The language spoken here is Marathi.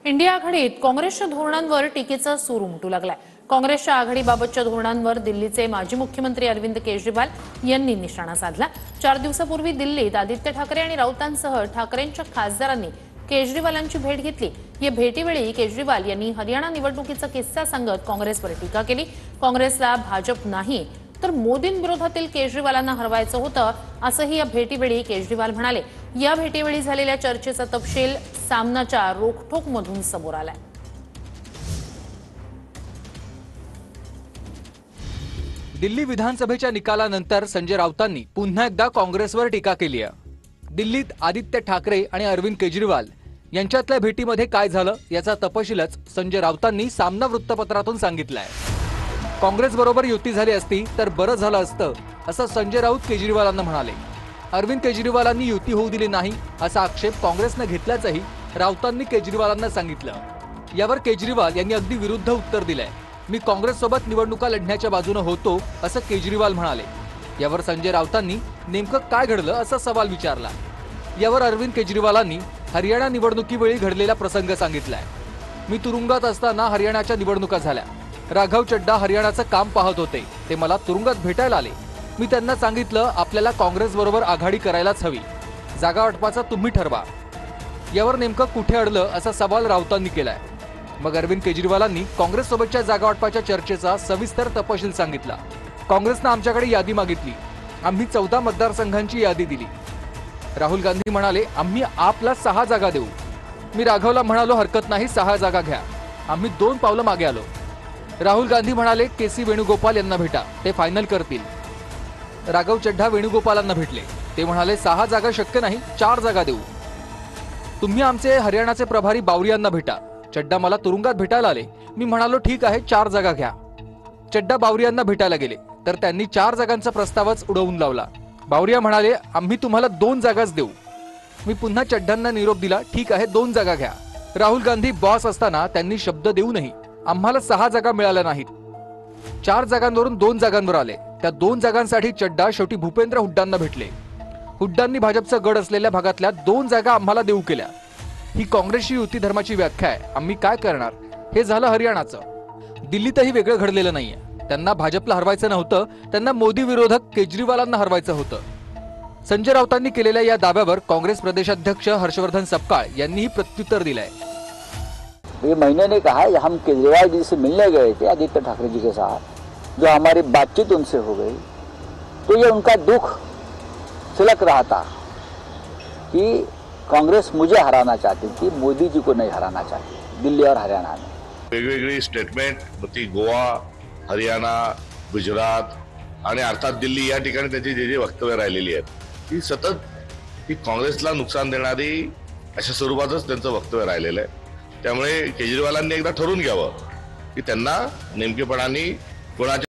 इंडिया आघाडीत काँग्रेसच्या धोरणांवर टीकेचा सूर उमटू लागलाय। काँग्रेसच्या आघाडीबाबतच्या धोरणांवर दिल्लीचे माजी मुख्यमंत्री अरविंद केजरीवाल यांनी निशाणा साधला। 4 दिवसापूर्वी दिल्लीत आदित्य ठाकरे आणि राऊतांसह ठाकरेंच्या खासदारांनी केजरीवालांची भेट घेतली। या भेटीवेळी केजरीवाल यांनी हरियाणा निवडणुकीचा किस्सा सांगत काँग्रेसवर टीका केली। काँग्रेसला भाजप नाही तर मोदींविरोधातील केजरीवालांना हरवायचं होतं असंही या भेटीवेळी केजरीवाल म्हणाले। या भेटीवेळी झालेल्या चर्चेचा तपशील सामनाच्या रोखठोकमधून समोर आलाय। दिल्ली विधानसभेच्या निकालानंतर संजय राऊतांनी पुन्हा एकदा काँग्रेसवर टीका केली आहे। दिल्लीत आदित्य ठाकरे आणि अरविंद केजरीवाल यांच्यातल्या भेटीमध्ये काय झालं याचा तपशीलच संजय राऊतांनी सामना वृत्तपत्रातून सांगितलाय। काँग्रेस बरोबर युती झाली असती तर बरं झालं असतं असं संजय राऊत केजरीवालांना म्हणाले। अरविंद केजरीवालांनी युती होऊ दिली नाही असा आक्षेप काँग्रेसने घेतल्याचंही राऊतांनी केजरीवालांना सांगितलं। यावर केजरीवाल यांनी अगदी विरुद्ध उत्तर दिलंय। मी काँग्रेससोबत निवडणुका लढण्याच्या बाजूने होतो असं केजरीवाल म्हणाले। यावर संजय राऊतांनी नेमकं काय घडलं असा सवाल विचारला। यावर अरविंद केजरीवालांनी हरियाणा निवडणुकीवेळी घडलेला प्रसंग सांगितलाय। मी तुरुंगात असताना हरियाणाच्या निवडणुका झाल्या। राघव चड्डा हरियाणाचं काम पाहत होते, ते मला तुरुंगात भेटायला आले। मी त्यांना सांगितलं आपल्याला काँग्रेस बरोबर आघाडी करायलाच हवी, जागा वाटपाचा तुम्ही ठरवा। यावर नेमकं कुठे अडलं असा सवाल राऊतांनी केलाय। मग अरविंद केजरीवालांनी काँग्रेस सोबतच्या जागा वाटपाच्या चर्चेचा सविस्तर तपशील सांगितला। काँग्रेसनं आमच्याकडे यादी मागितली, आम्ही 14 मतदारसंघांची यादी दिली। राहुल गांधी म्हणाले आम्ही आपला 6 जागा देऊ। मी राघवला म्हणालो हरकत नाही, 6 जागा घ्या। आम्ही 2 पावलं मागे आलो। राहुल गांधी म्हणाले केसी वेणुगोपाल यांना भेटा, ते फायनल करतील। राघव चड्ढा वेणुगोपालांना भेटले, ते म्हणाले 6 जागा शक्य नाही, 4 जागा देऊ। तुम्ही आमचे हरियाणाचे प्रभारी बावरियांना भेटा। चड्डा मला तुरुंगात भेटायला आले, मी म्हणालो ठीक आहे 4 जागा घ्या। चड्डा बावरियांना भेटायला गेले तर त्यांनी 4 जागांचा प्रस्तावच उडवून लावला। बावरिया म्हणाले आम्ही तुम्हाला 2 जागाच देऊ। मी पुन्हा चड्डांना निरोप दिला, ठीक आहे 2 जागा घ्या। राहुल गांधी बॉस असताना त्यांनी शब्द देऊनही आम्हाला 6 जागा मिळाल्या नाहीत। 4 जागांवरून 2 जागांवर आले। त्या 2 जागांसाठी चड्डा शेवटी भूपेंद्र हुड्डांना भेटले। हुड्डांनी भाजपचा गड असलेल्या भागातल्या 2 जागा आम्हाला देऊ केल्या। ही काँग्रेसची युती धर्माची व्याख्या आहे, आम्ही काय करणार? हे झालं हरियाणाचं। दिल्लीतही वेगळं घडलेलं नाहीये। त्यांना भाजपला हरवायचं नव्हतं, त्यांना मोदी विरोधक केजरीवालांना हरवायचं होतं। संजय राऊतांनी केलेल्या या दाव्यावर काँग्रेस प्रदेशाध्यक्ष हर्षवर्धन सपकाळ यांनीही प्रत्युत्तर दिलंय। ये महीने ने कहा है हम केजरीवाल जी से मिलने गए थे आदित्य ठाकरे जी के साथ, जो हमारी बातचीत उनसे हो गई तो ये उनका दुख सिलक रहा था कि कांग्रेस मुझे हराना चाहती थी, मोदी जी को नहीं हराना चाहती दिल्ली और हरियाणा में। वेगवेगळी स्टेटमेंट ती गोवा, हरियाणा, गुजरात आणि अर्थात दिल्ली या ठिकाणी त्याची जे वक्तव्य राहिलेली आहेत ती सतत ही काँग्रेसला नुकसान देणारी अशा स्वरूपातच त्यांचं वक्तव्य राहिलेलं आहे। त्यामुळे केजरीवालांनी एकदा ठरवून घ्यावं की त्यांना नेमकेपणाने कोणाच्या